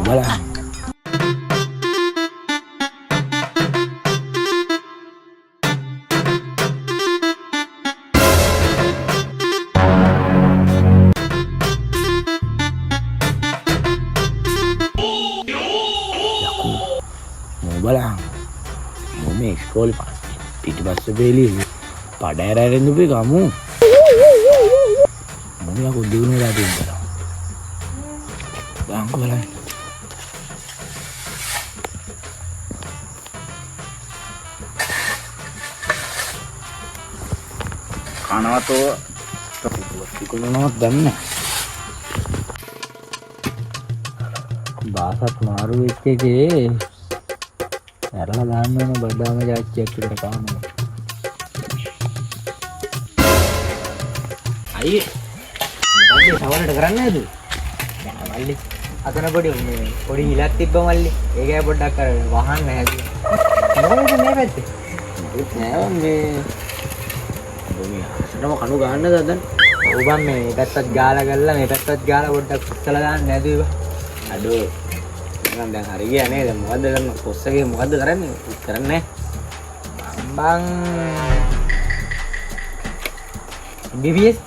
බලන්න. බලන්න. මේ ඉස්කෝලේ පිටිපස්සේ බේලිය පඩ ඇරගෙන ඉඳපු ගමු. මොනියා කොද්දිනේ රාදින් කරා. බංක බලන්න. කනවතෝ තිකුණනවත් දන්නේ. බාසත් මාරු වෙච්ච එකේ ඇරලා දාන්න ඕන බඩාම ජාච්චියක් විතර කානවා. අයියේ මොකද සවනට කරන්නේ නැද්ද? මල්ලි අතන පොඩි හිලක් තිබ්බ මල්ලි. ඒකයි පොඩ්ඩක් අර වහන්න නැහැ. මොකද මේ පැත්තේ? ඒත් නෑ මේ අසරම කණු ගන්නද අදන්? ඔව් බං මේ පැත්තත් ගාලා ගල්ලා මේ පැත්තත් ගාලා පොඩ්ඩක් උස්සලා දාන්න නැද්ද ඒවා? අඩෝ මම දැන් හරි ගියා නේද? මොකද්ද කරන්නේ? කොස්සගේ මොකද්ද කරන්නේ? කරන්නේ බං BBS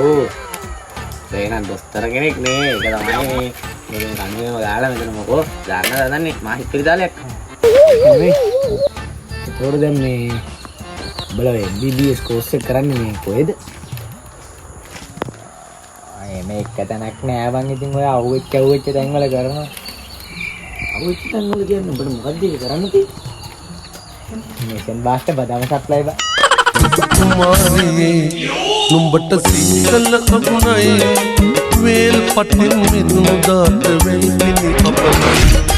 ඕ දැන් දොස්තර කෙනෙක් නේ. ඒක තමයි මෙතන කණුවේම ගාලා මෙතන මොකෝ දාන්න දන්නේ මා හිතේ දාලයක්. නේ ඒතකොට දැන් මේ බලවේ BBS කෝස් එක කරන්නේ මේ කොහෙද? මේක තැනක් නෑ බං. ඉතින් ඔය අවුච්ච තැන් වල කරනවා. අවුච්ච තැන් වල කියන්නේ ඔබට මොකද්ද ඒක කරන්න තියෙන්නේ? මේසන් බාස්ට බදාම සප්ලයි බා. කුමාරී නුඹට සීතල අගුණයි වේල් පටින් මිදුණු දාත වෙයි පිණි අපමණ